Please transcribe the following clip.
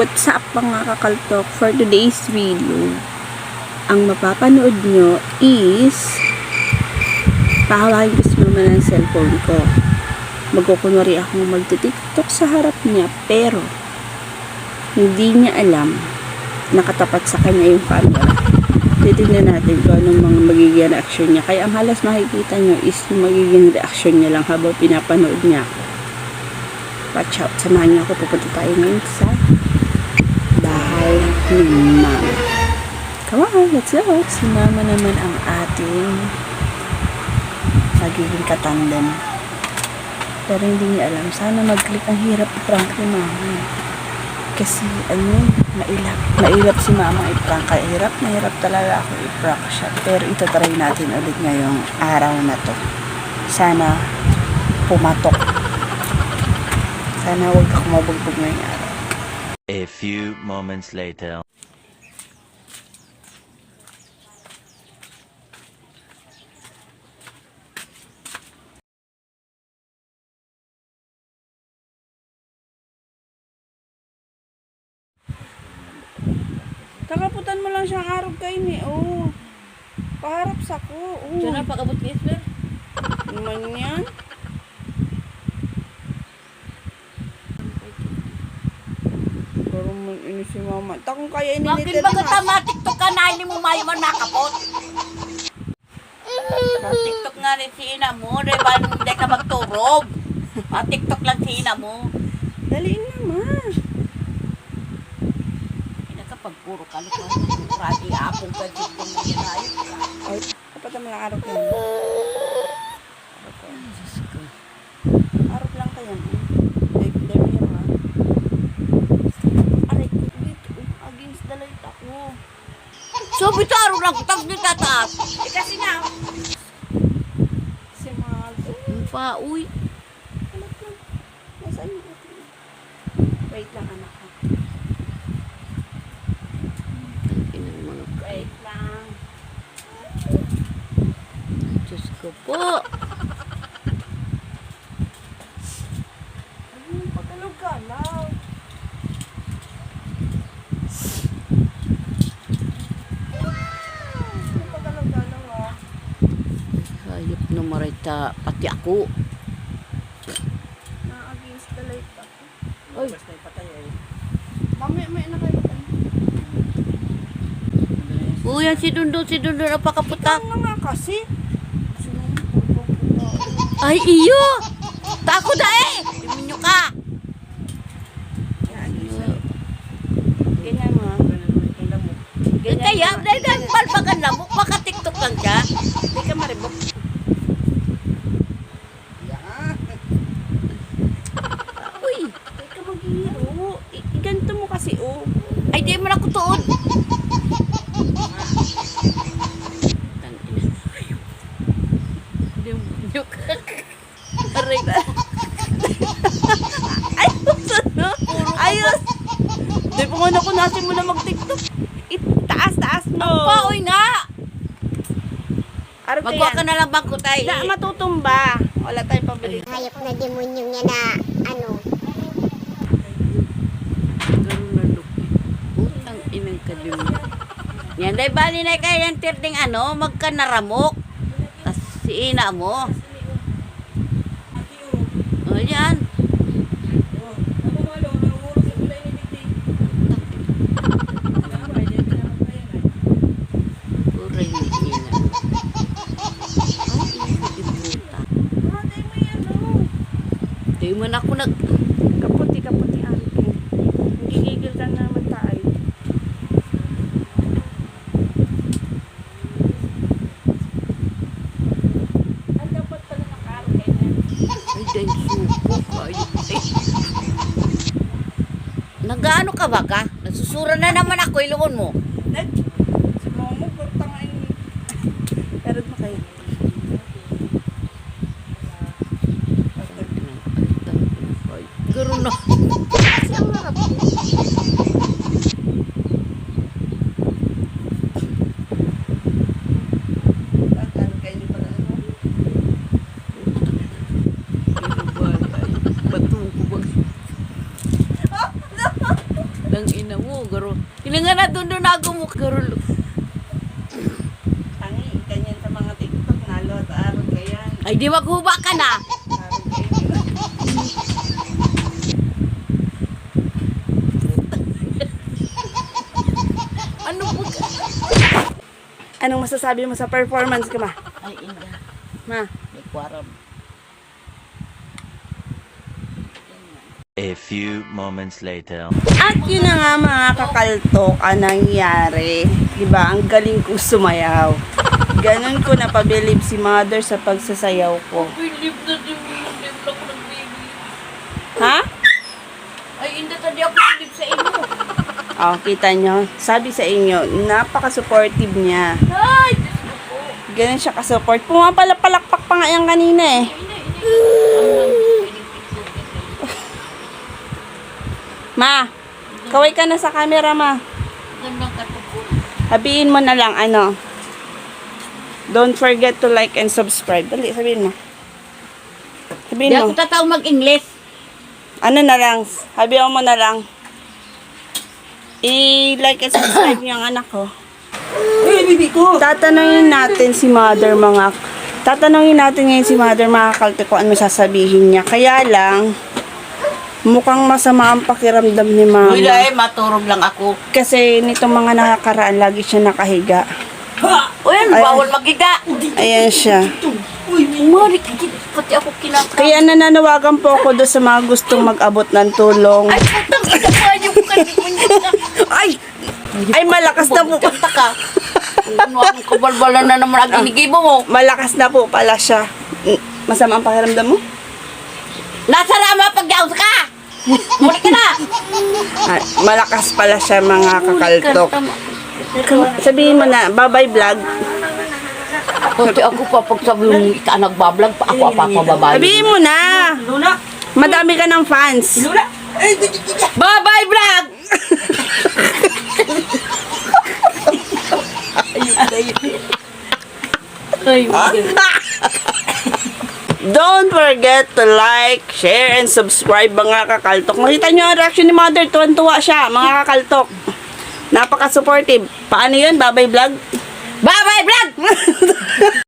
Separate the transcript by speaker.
Speaker 1: What's up mga kakaltok? For today's video, ang mapapanood nyo is pahawain ko si mama ng cellphone ko. Magkukunwari akong magti-tiktok sa harap niya, pero hindi niya alam nakatapat sa kanya yung camera. Titignan natin kung anong mga magiging reaction niya. Kaya ang halos makikita nyo is yung magiging reaction niya lang habang pinapanood niya ako. Watch out, samahan niyo ako. Pupunta tayo ngayon sa bahay ni mama. Come on, let's go. Si mama naman ang ating magiging katandem. Pero hindi niya alam. Sana mag-click. Ang hirap i-prank ni mama. Kasi mailap si mama i-prank. Kaya hirap talaga ako i-prank siya. Pero itatry natin ulit ngayong araw na to. Sana pumatok. Sana huwag ako mabugbog ngayong araw.
Speaker 2: A few moments later.
Speaker 1: Kakaputan mo lang siyang harap kayo ni. Oh. Paharap sa ko. Oh.
Speaker 3: Diyan na, pag-abot ni Esper.
Speaker 1: Naman yan. Pero man ini si mama. Takong kaya ini
Speaker 3: Bakit ba ka tama? TikTok ka na, hindi mo mayman nakapot. TikTok nga rin si ina mo, diba hindi ka magturob. TikTok lang si ina mo.
Speaker 1: Daliin na, ma.
Speaker 3: Ina ka pag puro kalikon, rati apong ka dito mo yan ay.
Speaker 1: Ay, kapatan mo lang araw ko yan.
Speaker 3: Diyos ko.
Speaker 1: Araw lang kayo. Dahil yan, ma. Aray ko dito. Against the light ako.
Speaker 3: So, bitaro lang, tapos di tataas.
Speaker 1: Kasi nga. Si Mago.
Speaker 3: Yung pa, uy.
Speaker 1: Anak lang. Nasaan yung ating? Wait lang, anak ko.
Speaker 3: Inang mga
Speaker 1: Wait lang.
Speaker 3: Diyos ko po.
Speaker 1: Ayun, pagkalog ka lang. Pagkalog-galaw ah.
Speaker 3: Hayop na marita, pati ako.
Speaker 1: Na-against the light ako.
Speaker 3: Ay,
Speaker 1: Mamaya na kayo.
Speaker 3: uy, yan si Dundon ang pakaputak.
Speaker 1: Ano nga kasi?
Speaker 3: Ay, iyo! Tako na eh! Iminyo ka!
Speaker 1: Ganyan mga.
Speaker 3: Kaya, dahil palpagan lamok, baka TikTok lang siya.
Speaker 1: Hindi ka maribok.
Speaker 3: Uy!
Speaker 1: Hindi ka maghihiro. Iganto mo kasi oh.
Speaker 3: Ay, di mo na kutuod. Tangina. Iminyo ka. Aray na.
Speaker 1: Ayos ano? Ayos! Di pa nga nakunasin mo na mag-tiktok. Taas mo.
Speaker 3: Ang paoy nga!
Speaker 1: Araw
Speaker 3: Magwa ka na lang bangko tayo.
Speaker 1: Na matutumba. Wala tayong pabili.
Speaker 4: Hayop na demonyo niya na ano.
Speaker 3: Garo na lupi. Utang inang kalimut. Yan, dahil bali na kaya yung tirding ano, magkanaramok. Tas si ina mo. O yan. Uray ni ina. Ay, ibuta. Di man ako nag...
Speaker 1: Kaputi ari ko. Gigigil ka naman tayo. Ang dapat pala nakaro kayo.
Speaker 3: Ay, dahil suko kayo. Nag-ano ka ba ka? Nagsusura na naman ako, ilungon mo.
Speaker 1: Si Momo, kurtangan. Pero mo kayo.
Speaker 3: Garo na.
Speaker 1: Kasi ang harap ko. Tanggal kayo ni pala.
Speaker 3: Bato ko ba? Nang Hindi nga na doon na agumok. Karulo.
Speaker 1: Tangi, ganyan sa mga TikTok, nalo at araw kayan.
Speaker 3: Ay, di maghuba ka na. Ano po ka?
Speaker 1: Anong masasabi mo sa performance ko, ma?
Speaker 3: Ay, inda.
Speaker 1: Ma?
Speaker 3: May kwarab.
Speaker 2: A few moments later.
Speaker 1: At yun na nga mga kakaltok ang nangyari. Diba? Ang galing kong sumayaw. Ganon ko napabilib si mother sa pagsasayaw ko.
Speaker 3: Bilib na din mo yung bilib ako ng baby.
Speaker 1: Ha?
Speaker 3: Ay, hindi tadi ako bilib sa inyo.
Speaker 1: Oh, kita nyo. Sabi sa inyo, napaka-supportive niya.
Speaker 3: Ay, Diyos ko po.
Speaker 1: Ganon siya ka-support. Pumapalakpak pa nga yan kanina eh. Ma, kaway ka na sa camera, ma.
Speaker 3: Gandang katuko.
Speaker 1: Sabihin mo na lang, ano. Don't forget to like and subscribe. Dali, sabihin mo. Sabihin
Speaker 3: Di
Speaker 1: mo.
Speaker 3: ako tataw mag-English.
Speaker 1: Ano na lang, sabihin mo na lang. I-like and subscribe niyo ang anak ko. Tatanungin natin si mother Tatanungin natin ngayon si mother mga kalte kung ano sasabihin niya. Kaya lang, mukhang masama ang pakiramdam ni mama.
Speaker 3: Wala maturog lang ako.
Speaker 1: Kasi nitong mga nakakaraan, lagi siya nakahiga.
Speaker 3: Uy, ano,
Speaker 1: Ay.
Speaker 3: bawal magiga.
Speaker 1: Ayan siya.
Speaker 3: Uy, umari, pati ako kinakain.
Speaker 1: Kaya nananawagan po ako doon sa mga gustong mag-abot ng tulong.
Speaker 3: Ay, putang ina ko, yung kanina.
Speaker 1: Ay! Ay, malakas na po.
Speaker 3: Pagpunta ka. Ano ang kabalbalan na naman ang inigibo mo?
Speaker 1: Malakas na po pala siya. Masama ang pakiramdam mo?
Speaker 3: Nasa rama pag ka! Muli ka na!
Speaker 1: Ay, malakas pala siya mga kakaltok. Sabihin mo na, bye-bye vlog.
Speaker 3: Pati ako pa pag sabi mo ka nagbablog pa ako papababae.
Speaker 1: Sabihin mo na. Madami ka ng fans.
Speaker 3: Bye-bye vlog! Ay,
Speaker 1: Don't forget to like, share, and subscribe mga kakaltok. Makita nyo ang reaction ni mother. Tuwan-tuwa siya mga kakaltok. Napaka-supportive. Paano yun? Bye-bye vlog?
Speaker 3: Bye-bye vlog!